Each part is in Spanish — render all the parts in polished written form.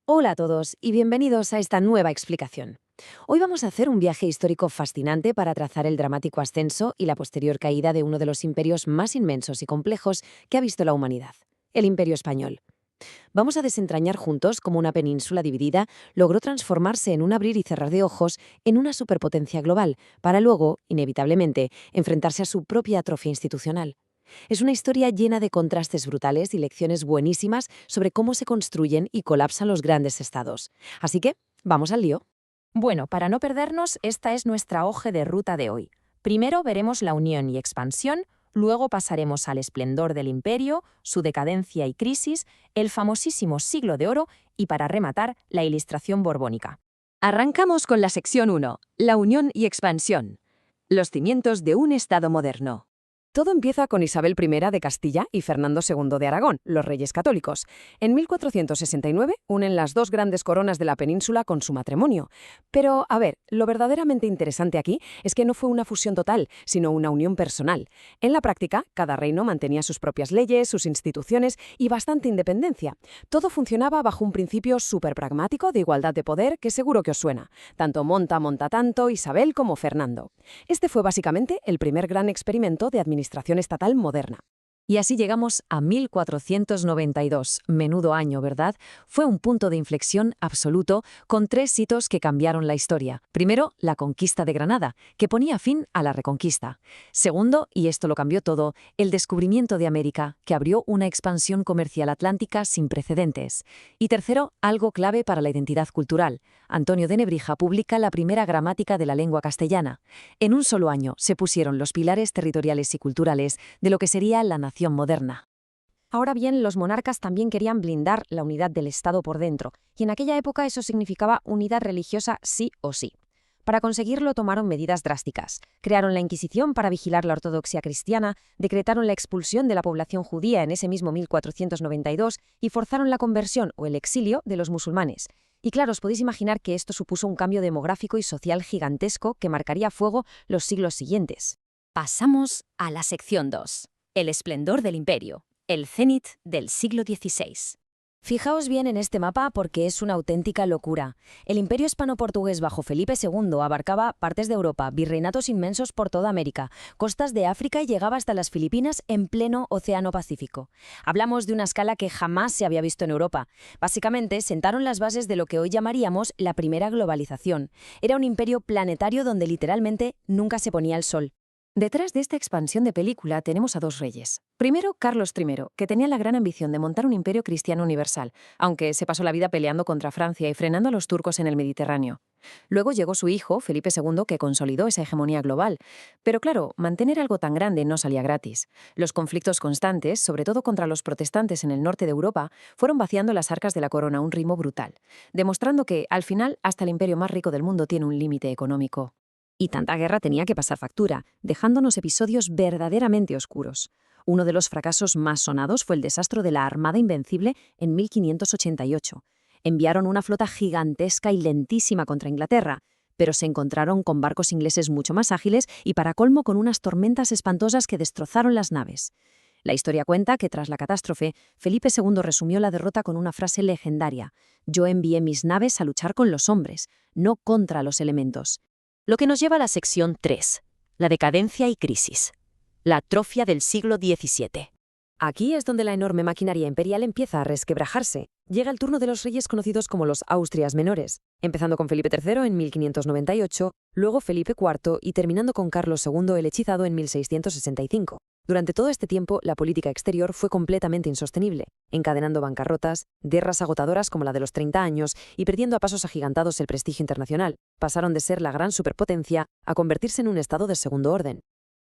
Hola a todos y bienvenidos a esta nueva explicación. Hoy vamos a hacer un viaje histórico fascinante para trazar el dramático ascenso y la posterior caída de uno de los imperios más inmensos y complejos que ha visto la humanidad, el Imperio Español. Vamos a desentrañar juntos cómo una península dividida logró transformarse en un abrir y cerrar de ojos en una superpotencia global, para luego, inevitablemente, enfrentarse a su propia atrofia institucional. Es una historia llena de contrastes brutales y lecciones buenísimas sobre cómo se construyen y colapsan los grandes estados. Así que, vamos al lío. Bueno, para no perdernos, esta es nuestra hoja de ruta de hoy. Primero veremos la unión y expansión, luego pasaremos al esplendor del imperio, su decadencia y crisis, el famosísimo Siglo de Oro y, para rematar, la Ilustración borbónica. Arrancamos con la sección 1, la unión y expansión. Los cimientos de un Estado moderno. Todo empieza con Isabel I de Castilla y Fernando II de Aragón, los reyes católicos. En 1469 unen las dos grandes coronas de la península con su matrimonio. Pero, a ver, lo verdaderamente interesante aquí es que no fue una fusión total, sino una unión personal. En la práctica, cada reino mantenía sus propias leyes, sus instituciones y bastante independencia. Todo funcionaba bajo un principio súper pragmático de igualdad de poder que seguro que os suena. Tanto monta tanto Isabel como Fernando. Este fue básicamente el primer gran experimento de administración estatal moderna. Y así llegamos a 1492. Menudo año, ¿verdad? Fue un punto de inflexión absoluto con tres hitos que cambiaron la historia. Primero, la conquista de Granada, que ponía fin a la Reconquista. Segundo, y esto lo cambió todo, el descubrimiento de América, que abrió una expansión comercial atlántica sin precedentes. Y tercero, algo clave para la identidad cultural. Antonio de Nebrija publica la primera gramática de la lengua castellana. En un solo año se pusieron los pilares territoriales y culturales de lo que sería la nación moderna. Ahora bien, los monarcas también querían blindar la unidad del Estado por dentro, y en aquella época eso significaba unidad religiosa sí o sí. Para conseguirlo tomaron medidas drásticas. Crearon la Inquisición para vigilar la ortodoxia cristiana, decretaron la expulsión de la población judía en ese mismo 1492 y forzaron la conversión o el exilio de los musulmanes. Y claro, os podéis imaginar que esto supuso un cambio demográfico y social gigantesco que marcaría a fuego los siglos siguientes. Pasamos a la sección 2. El esplendor del imperio. El cenit del siglo XVI. Fijaos bien en este mapa porque es una auténtica locura. El imperio hispano-portugués bajo Felipe II abarcaba partes de Europa, virreinatos inmensos por toda América, costas de África y llegaba hasta las Filipinas en pleno Océano Pacífico. Hablamos de una escala que jamás se había visto en Europa. Básicamente, sentaron las bases de lo que hoy llamaríamos la primera globalización. Era un imperio planetario donde literalmente nunca se ponía el sol. Detrás de esta expansión de película tenemos a dos reyes. Primero, Carlos I, que tenía la gran ambición de montar un imperio cristiano universal, aunque se pasó la vida peleando contra Francia y frenando a los turcos en el Mediterráneo. Luego llegó su hijo, Felipe II, que consolidó esa hegemonía global. Pero claro, mantener algo tan grande no salía gratis. Los conflictos constantes, sobre todo contra los protestantes en el norte de Europa, fueron vaciando las arcas de la corona a un ritmo brutal, demostrando que, al final, hasta el imperio más rico del mundo tiene un límite económico. Y tanta guerra tenía que pasar factura, dejándonos episodios verdaderamente oscuros. Uno de los fracasos más sonados fue el desastre de la Armada Invencible en 1588. Enviaron una flota gigantesca y lentísima contra Inglaterra, pero se encontraron con barcos ingleses mucho más ágiles y, para colmo, con unas tormentas espantosas que destrozaron las naves. La historia cuenta que, tras la catástrofe, Felipe II resumió la derrota con una frase legendaria: «Yo envié mis naves a luchar con los hombres, no contra los elementos». Lo que nos lleva a la sección 3, la decadencia y crisis. La atrofia del siglo XVII. Aquí es donde la enorme maquinaria imperial empieza a resquebrajarse. Llega el turno de los reyes conocidos como los Austrias menores, empezando con Felipe III en 1598, luego Felipe IV y terminando con Carlos II el hechizado en 1665. Durante todo este tiempo, la política exterior fue completamente insostenible, encadenando bancarrotas, guerras agotadoras como la de los 30 años y perdiendo a pasos agigantados el prestigio internacional. Pasaron de ser la gran superpotencia a convertirse en un estado de segundo orden.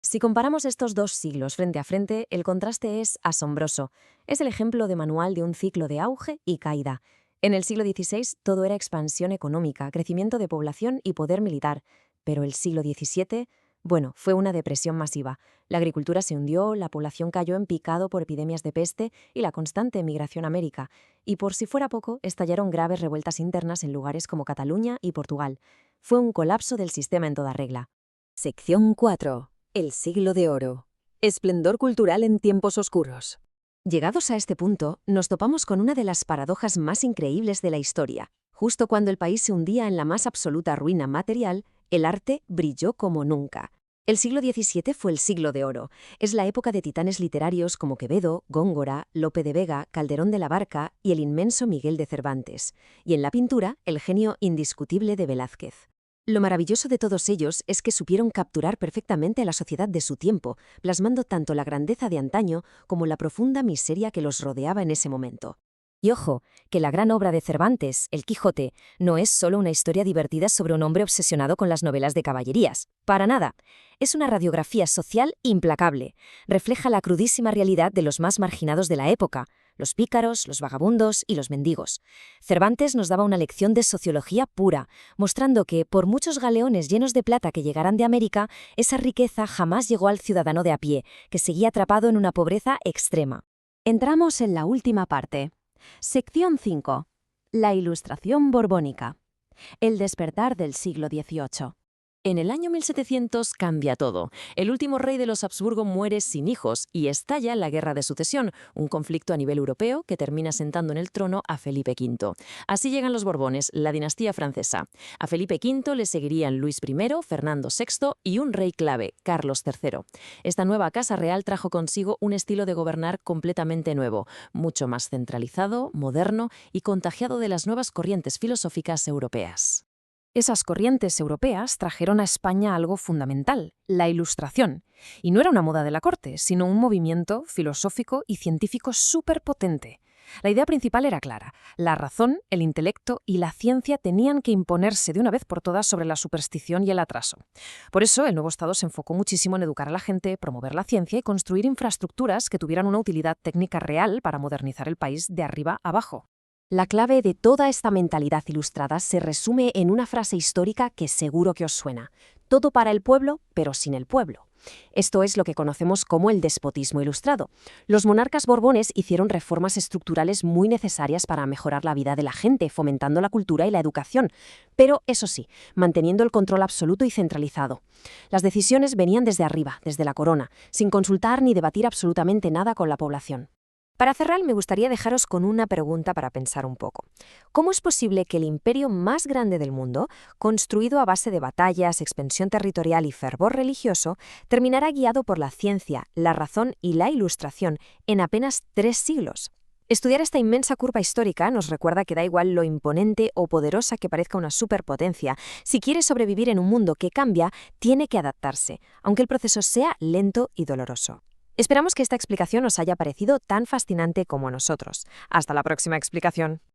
Si comparamos estos dos siglos frente a frente, el contraste es asombroso. Es el ejemplo de manual de un ciclo de auge y caída. En el siglo XVI todo era expansión económica, crecimiento de población y poder militar. Pero el siglo XVII, bueno, fue una depresión masiva. La agricultura se hundió, la población cayó en picado por epidemias de peste y la constante emigración a América. Y por si fuera poco, estallaron graves revueltas internas en lugares como Cataluña y Portugal. Fue un colapso del sistema en toda regla. Sección 4. El siglo de oro. Esplendor cultural en tiempos oscuros. Llegados a este punto, nos topamos con una de las paradojas más increíbles de la historia. Justo cuando el país se hundía en la más absoluta ruina material, el arte brilló como nunca. El siglo XVII fue el siglo de oro. Es la época de titanes literarios como Quevedo, Góngora, Lope de Vega, Calderón de la Barca y el inmenso Miguel de Cervantes. Y en la pintura, el genio indiscutible de Velázquez. Lo maravilloso de todos ellos es que supieron capturar perfectamente a la sociedad de su tiempo, plasmando tanto la grandeza de antaño como la profunda miseria que los rodeaba en ese momento. Y ojo, que la gran obra de Cervantes, El Quijote, no es solo una historia divertida sobre un hombre obsesionado con las novelas de caballerías. Para nada. Es una radiografía social implacable. Refleja la crudísima realidad de los más marginados de la época, los pícaros, los vagabundos y los mendigos. Cervantes nos daba una lección de sociología pura, mostrando que, por muchos galeones llenos de plata que llegaran de América, esa riqueza jamás llegó al ciudadano de a pie, que seguía atrapado en una pobreza extrema. Entramos en la última parte. Sección 5. La Ilustración borbónica. El despertar del siglo XVIII. En el año 1700 cambia todo. El último rey de los Habsburgo muere sin hijos y estalla la Guerra de Sucesión, un conflicto a nivel europeo que termina sentando en el trono a Felipe V. Así llegan los Borbones, la dinastía francesa. A Felipe V le seguirían Luis I, Fernando VI y un rey clave, Carlos III. Esta nueva casa real trajo consigo un estilo de gobernar completamente nuevo, mucho más centralizado, moderno y contagiado de las nuevas corrientes filosóficas europeas. Esas corrientes europeas trajeron a España algo fundamental, la Ilustración. Y no era una moda de la corte, sino un movimiento filosófico y científico superpotente. La idea principal era clara. La razón, el intelecto y la ciencia tenían que imponerse de una vez por todas sobre la superstición y el atraso. Por eso, el nuevo Estado se enfocó muchísimo en educar a la gente, promover la ciencia y construir infraestructuras que tuvieran una utilidad técnica real para modernizar el país de arriba abajo. La clave de toda esta mentalidad ilustrada se resume en una frase histórica que seguro que os suena. Todo para el pueblo, pero sin el pueblo. Esto es lo que conocemos como el despotismo ilustrado. Los monarcas borbones hicieron reformas estructurales muy necesarias para mejorar la vida de la gente, fomentando la cultura y la educación. Pero, eso sí, manteniendo el control absoluto y centralizado. Las decisiones venían desde arriba, desde la corona, sin consultar ni debatir absolutamente nada con la población. Para cerrar, me gustaría dejaros con una pregunta para pensar un poco. ¿Cómo es posible que el imperio más grande del mundo, construido a base de batallas, expansión territorial y fervor religioso, terminara guiado por la ciencia, la razón y la ilustración en apenas 3 siglos? Estudiar esta inmensa curva histórica nos recuerda que da igual lo imponente o poderosa que parezca una superpotencia. Si quiere sobrevivir en un mundo que cambia, tiene que adaptarse, aunque el proceso sea lento y doloroso. Esperamos que esta explicación os haya parecido tan fascinante como a nosotros. Hasta la próxima explicación.